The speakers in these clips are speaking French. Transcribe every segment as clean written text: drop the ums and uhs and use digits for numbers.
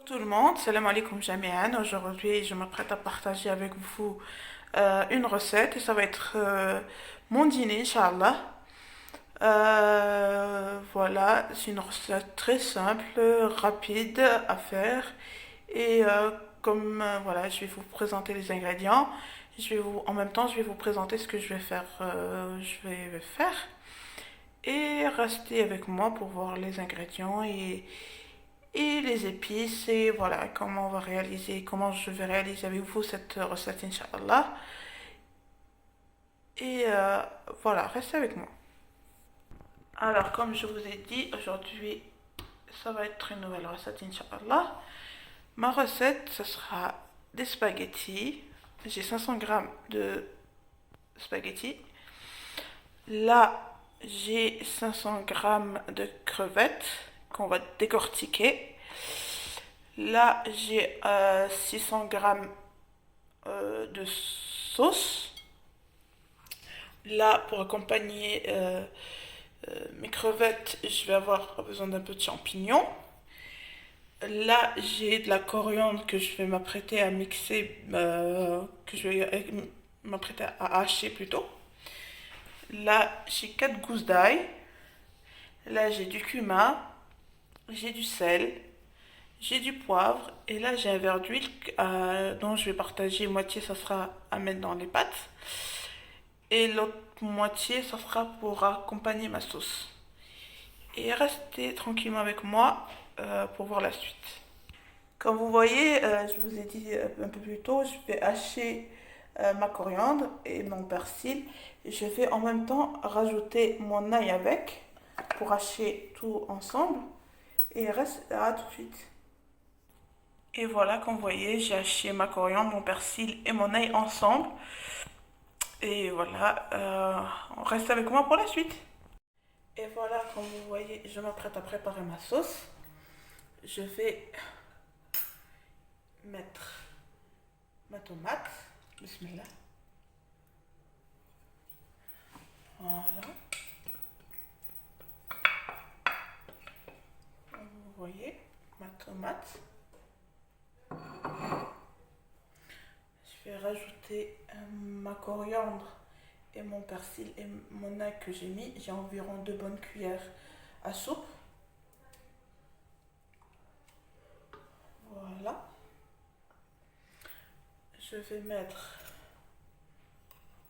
Tout le monde, salam alaikum jami'an. Aujourd'hui, je m'apprête à partager avec vous une recette et ça va être mon dîner, Inch'Allah. Voilà, c'est une recette très simple, rapide à faire et voilà, je vais vous présenter les ingrédients. En même temps, je vais vous présenter ce que je vais faire et restez avec moi pour voir les ingrédients et les épices et voilà comment je vais réaliser avec vous cette recette Inch'Allah. Et voilà, restez avec moi. Alors, comme je vous ai dit, aujourd'hui, ça va être une nouvelle recette Inch'Allah. Ma recette, ce sera des spaghettis. J'ai 500 grammes de spaghettis. Là, j'ai 500 grammes de crevettes qu'on va décortiquer. Là, j'ai 600 grammes de sauce. Là, pour accompagner mes crevettes, je vais avoir besoin d'un peu de champignons. Là, j'ai de la coriandre que je vais m'apprêter à mixer, que je vais m'apprêter à hacher plutôt. Là, j'ai 4 gousses d'ail. Là, j'ai du cumin, j'ai du sel, j'ai du poivre. Et là, j'ai un verre d'huile dont je vais partager moitié, ça sera à mettre dans les pâtes. Et l'autre moitié, ça sera pour accompagner ma sauce. Et restez tranquillement avec moi pour voir la suite. Comme vous voyez, je vous ai dit un peu plus tôt, je vais hacher ma coriandre et mon persil. Je vais en même temps rajouter mon ail avec pour hacher tout ensemble. Et reste à tout de suite. Et voilà, comme vous voyez, j'ai haché ma coriandre, mon persil et mon ail ensemble. Et voilà, on reste avec moi pour la suite. Et voilà, comme vous voyez, je m'apprête à préparer ma sauce. Je vais mettre ma tomate. Bismillah. Voilà. Comme vous voyez, ma tomate. Je vais rajouter ma coriandre et mon persil et mon ail que j'ai mis. J'ai environ 2 bonnes cuillères à soupe. Voilà. Je vais mettre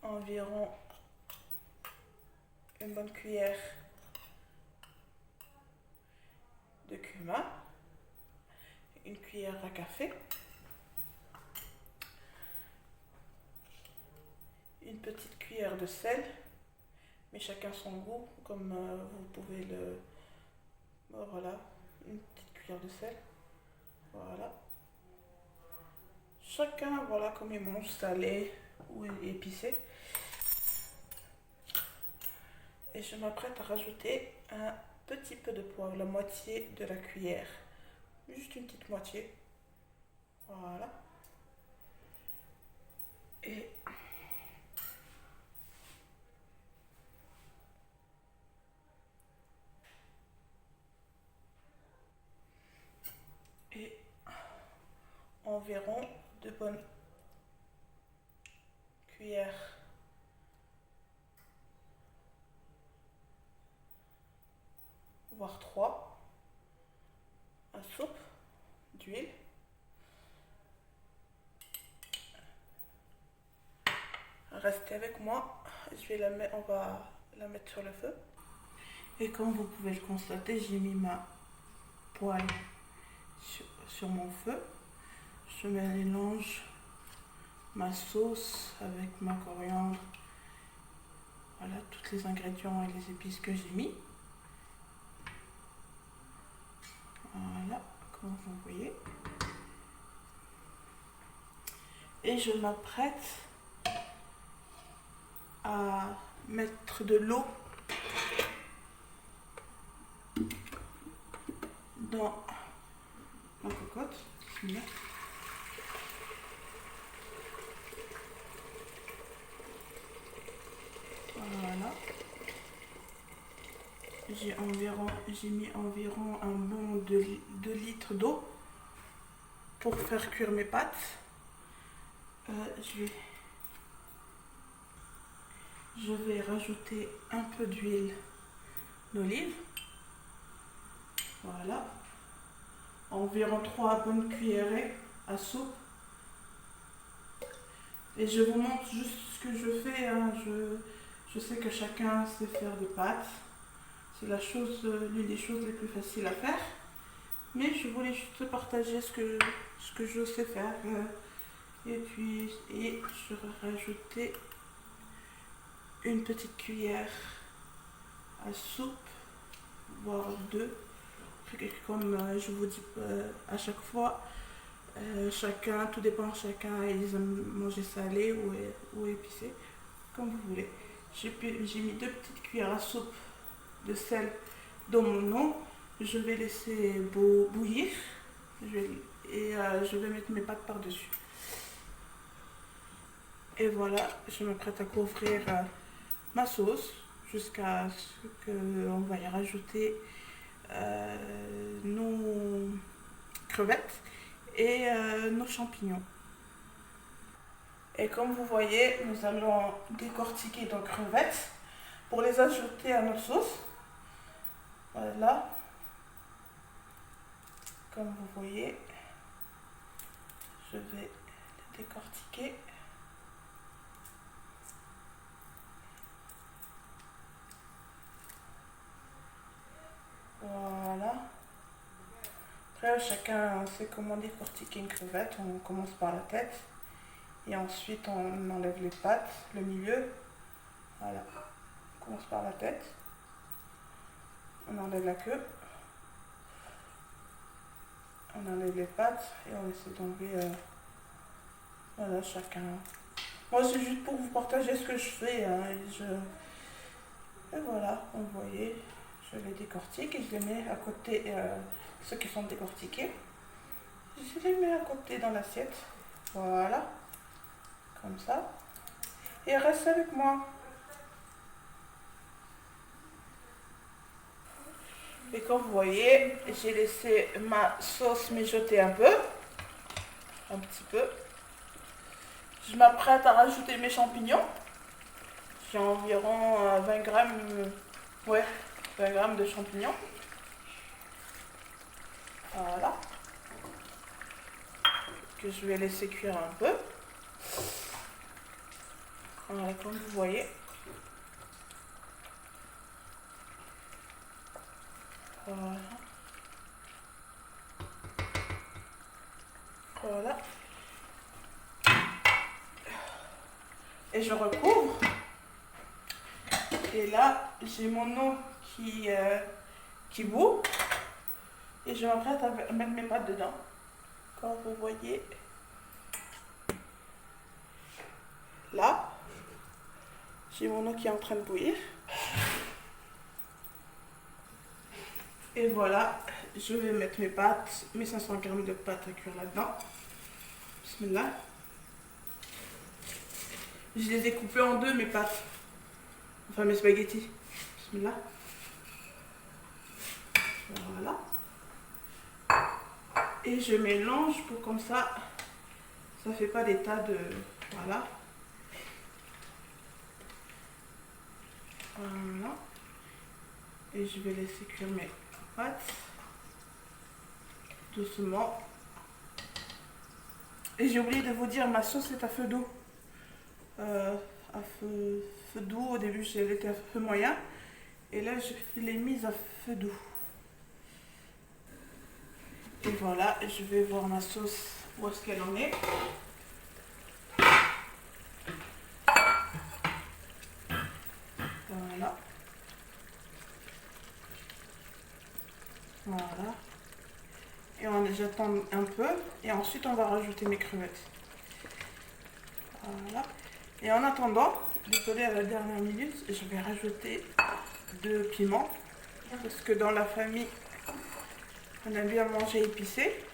environ une bonne cuillère de cumin, une cuillère à café, une petite cuillère de sel, mais chacun son goût, comme vous pouvez le... Voilà, une petite cuillère de sel. Voilà. Chacun, voilà, comme il mange, salé ou épicé. Et je m'apprête à rajouter un petit peu de poivre, la moitié de la cuillère. Juste une petite moitié. Voilà. Et environ 2 bonnes cuillères voire 3 à soupe d'huile. Restez avec moi, on va la mettre sur le feu. Et comme vous pouvez le constater, j'ai mis ma poêle sur mon feu. Je mélange ma sauce avec ma coriandre. Voilà, tous les ingrédients et les épices que j'ai mis. Voilà, comme vous voyez. Et je m'apprête à mettre de l'eau dans ma cocotte. Voilà. J'ai mis environ un bon 2 litres d'eau. pour faire cuire mes pâtes, je vais rajouter un peu d'huile d'olive. Voilà. Environ 3 bonnes cuillerées à soupe. Et je vous montre juste ce que je fais. Hein. Je sais que chacun sait faire des pâtes. C'est l'une des choses les plus faciles à faire. Mais je voulais juste partager ce que je sais faire. Et je vais rajouter une petite cuillère à soupe, voire 2. Comme je vous dis à chaque fois, tout dépend, chacun ils aiment manger salé ou épicé, comme vous voulez. J'ai mis 2 petites cuillères à soupe de sel dans mon eau. Je vais laisser bouillir et je vais mettre mes pâtes par-dessus. Et voilà, je m'apprête à couvrir ma sauce jusqu'à ce qu'on va y rajouter nos crevettes et nos champignons. Et comme vous voyez, nous allons décortiquer nos crevettes pour les ajouter à notre sauce. Voilà. Comme vous voyez, je vais les décortiquer. Voilà. Après, chacun sait comment décortiquer une crevette. On commence par la tête et ensuite on enlève les pattes, le milieu. Voilà. On commence par la tête. On enlève la queue. On enlève les pattes et on essaie d'enlever. Voilà, chacun. Moi, c'est juste pour vous partager ce que je fais. Hein, et voilà, vous voyez. Je les décortique et je les mets à côté, ceux qui sont décortiqués. Je les mets à côté dans l'assiette. Voilà. Comme ça. Et reste avec moi. Et comme vous voyez, j'ai laissé ma sauce mijoter un peu. Un petit peu. Je m'apprête à rajouter mes champignons. J'ai environ 20 grammes. Ouais. 20 grammes de champignons. Voilà. Que je vais laisser cuire un peu. Voilà, comme vous voyez. Voilà. Voilà. Et je recouvre. Et là, j'ai mon eau qui bout. Et je m'apprête à mettre mes pâtes dedans. Comme vous voyez. Là, j'ai mon eau qui est en train de bouillir. Et voilà, je vais mettre mes pâtes, mes 500 grammes de pâtes à cuire là-dedans. Bismillah. Je les ai coupées en deux, mes pâtes. Enfin, mes spaghettis. Bismillah. Voilà. Et je mélange pour comme ça fait pas des tas de... Voilà. Voilà. Et je vais laisser cuire mes pâtes. Doucement. Et j'ai oublié de vous dire, ma sauce est à feu doux. À feu doux, au début elle était à feu moyen. Et là je l'ai mise à feu doux. Et voilà, je vais voir ma sauce, où est-ce qu'elle en est. Voilà. Voilà. Et j'attends un peu. Et ensuite, on va rajouter mes crevettes. Voilà. Et en attendant, désolé à la dernière minute, je vais rajouter 2 piments. Parce que dans la famille, on aime bien manger épicé.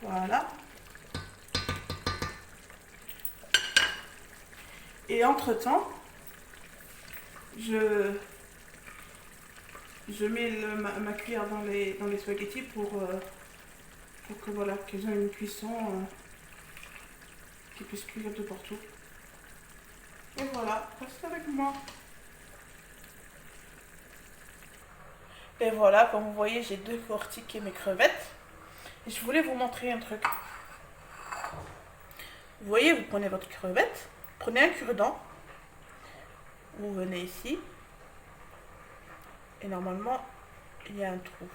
Voilà. Et entre-temps, je mets ma cuillère dans les spaghettis pour pour que voilà, qu'ils aient une cuisson qui puisse cuire de partout. Et voilà, restez avec moi. Et voilà, comme vous voyez, j'ai décortiqué mes crevettes. Et je voulais vous montrer un truc. Vous voyez, vous prenez votre crevette, prenez un cure-dent, vous venez ici, et normalement, il y a un trou.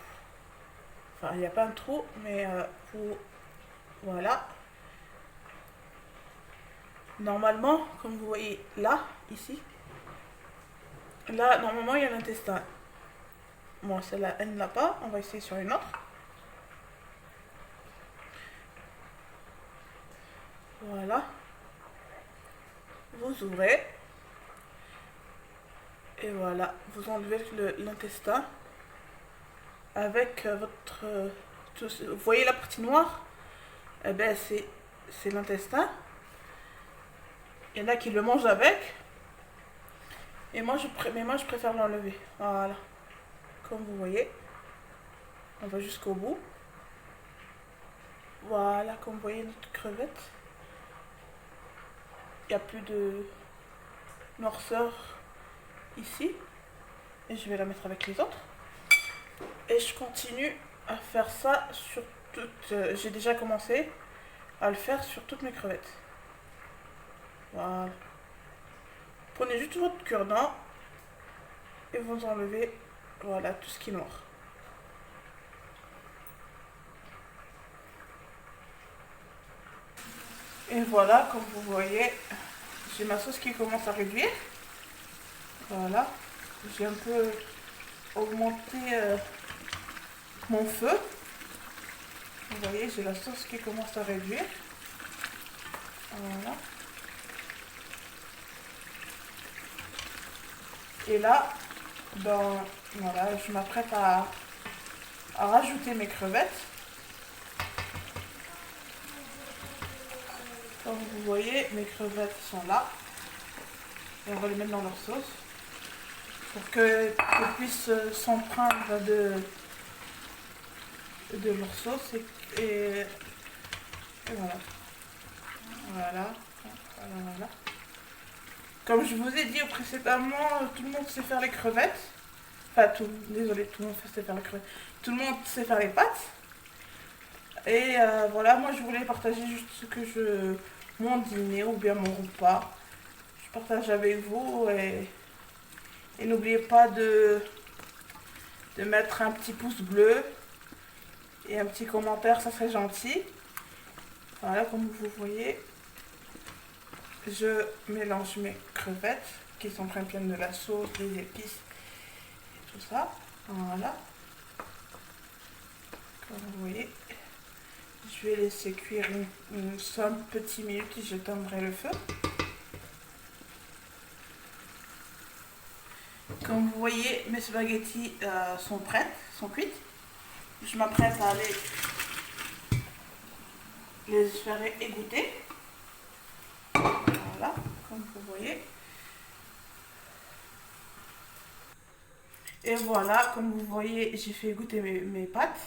Enfin, il n'y a pas un trou, mais vous... Voilà. Normalement, comme vous voyez là, ici, là, normalement, il y a l'intestin. Bon, celle-là, elle ne l'a pas. On va essayer sur une autre. Voilà. Vous ouvrez. Et voilà. Vous enlevez l'intestin. Avec votre... vous voyez la partie noire? Eh bien, c'est l'intestin. Il y en a qui le mangent avec. Et moi, je préfère l'enlever. Voilà. Comme vous voyez. On va jusqu'au bout. Voilà, comme vous voyez notre crevette. Il n'y a plus de noirceur ici. Et je vais la mettre avec les autres. Et je continue à faire ça sur toutes... j'ai déjà commencé à le faire sur toutes mes crevettes. Voilà. Prenez juste votre cure-dent et vous enlevez, voilà, tout ce qui est noir. Et voilà, comme vous voyez, j'ai ma sauce qui commence à réduire. Voilà. J'ai un peu augmenté mon feu. Vous voyez, j'ai la sauce qui commence à réduire. Voilà. Et là, voilà, je m'apprête à rajouter mes crevettes. Comme vous voyez, mes crevettes sont là. Et on va les mettre dans leur sauce. Pour qu'elles puissent s'empreindre de leur sauce. Et voilà. Voilà. Voilà. Comme je vous ai dit précédemment, tout le monde sait faire les crevettes. Enfin, désolé, tout le monde sait faire les crevettes. Tout le monde sait faire les pâtes. Et voilà, moi je voulais partager juste ce que mon dîner ou bien mon repas. Je partage avec vous et n'oubliez pas de mettre un petit pouce bleu et un petit commentaire, ça serait gentil. Voilà, comme vous voyez, je mélange mes crevettes qui sont pleines de la sauce, des épices et tout ça. Voilà. Comme vous voyez, je vais laisser cuire une 5 petites minutes et j'éteindrai le feu. Comme vous voyez, mes spaghettis sont prêtes, sont cuites. Je m'apprête à aller les faire égoutter. Voilà, comme vous voyez. Et voilà, comme vous voyez, j'ai fait égoutter mes pâtes,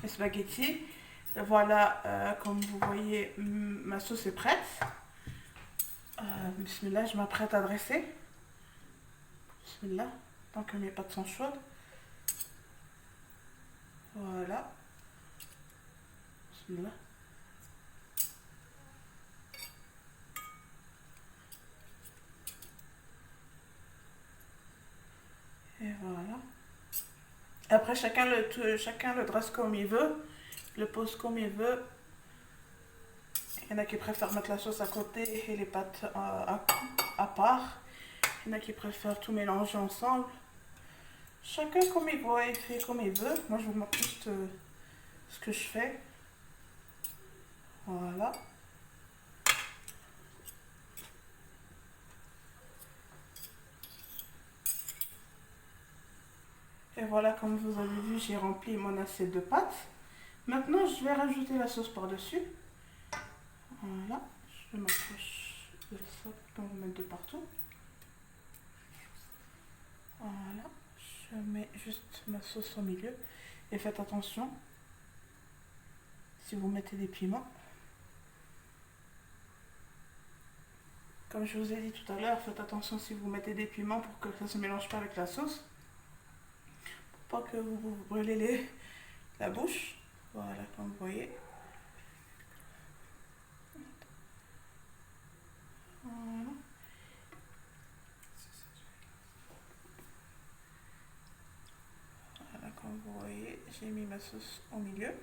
mes spaghettis. Et voilà, comme vous voyez, ma sauce est prête. Bismillah, je m'apprête à dresser. Bismillah, tant que mes pâtes sont chaudes. Voilà. Bismillah. Et voilà. Après, chacun le dresse comme il veut, le pose comme il veut. Il y en a qui préfèrent mettre la sauce à côté et les pâtes à part. Il y en a qui préfèrent tout mélanger ensemble. Chacun comme il veut, il fait comme il veut. Moi, je vous montre juste ce que je fais. Voilà. Et voilà, comme vous avez vu, j'ai rempli mon assiette de pâtes. Maintenant, je vais rajouter la sauce par-dessus. Voilà. Je m'approche de ça pour en mettre de partout. Voilà. Je mets juste ma sauce au milieu. Et faites attention. si vous mettez des piments. Comme je vous ai dit tout à l'heure, faites attention si vous mettez des piments pour que ça ne se mélange pas avec la sauce. Pour pas que vous vous brûlez la bouche. Voilà, comme vous voyez. Voilà. Voilà, comme vous voyez, j'ai mis ma sauce au milieu.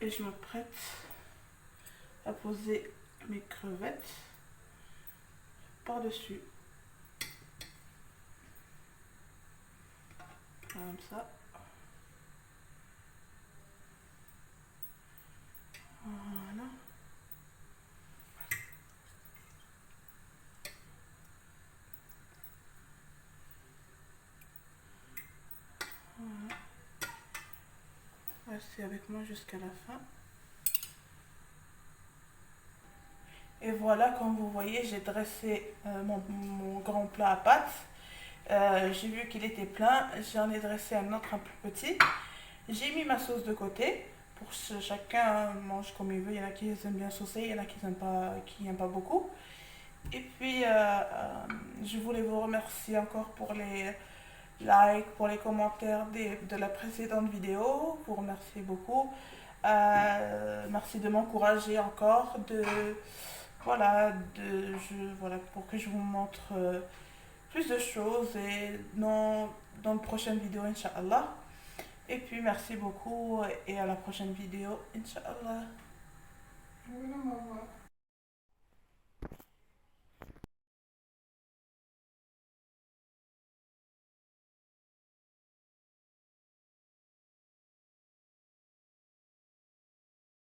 Et je m'apprête à poser mes crevettes par-dessus. Comme ça. Voilà. Voilà. Restez avec moi jusqu'à la fin. Et voilà, comme vous voyez, j'ai dressé mon grand plat à pâtes. J'ai vu qu'il était plein, j'en ai dressé un autre un plus petit. J'ai mis ma sauce de côté pour que chacun mange comme il veut. Il y en a qui aiment bien saucer, il y en a qui n'aiment pas beaucoup. Et puis, je voulais vous remercier encore pour les likes, pour les commentaires de la précédente vidéo. Vous remercier beaucoup. Merci de m'encourager encore, voilà, pour que je vous montre plus de choses et dans une prochaine vidéo, Inch'Allah. Et puis, merci beaucoup et à la prochaine vidéo, Inch'Allah. Je vais le voir.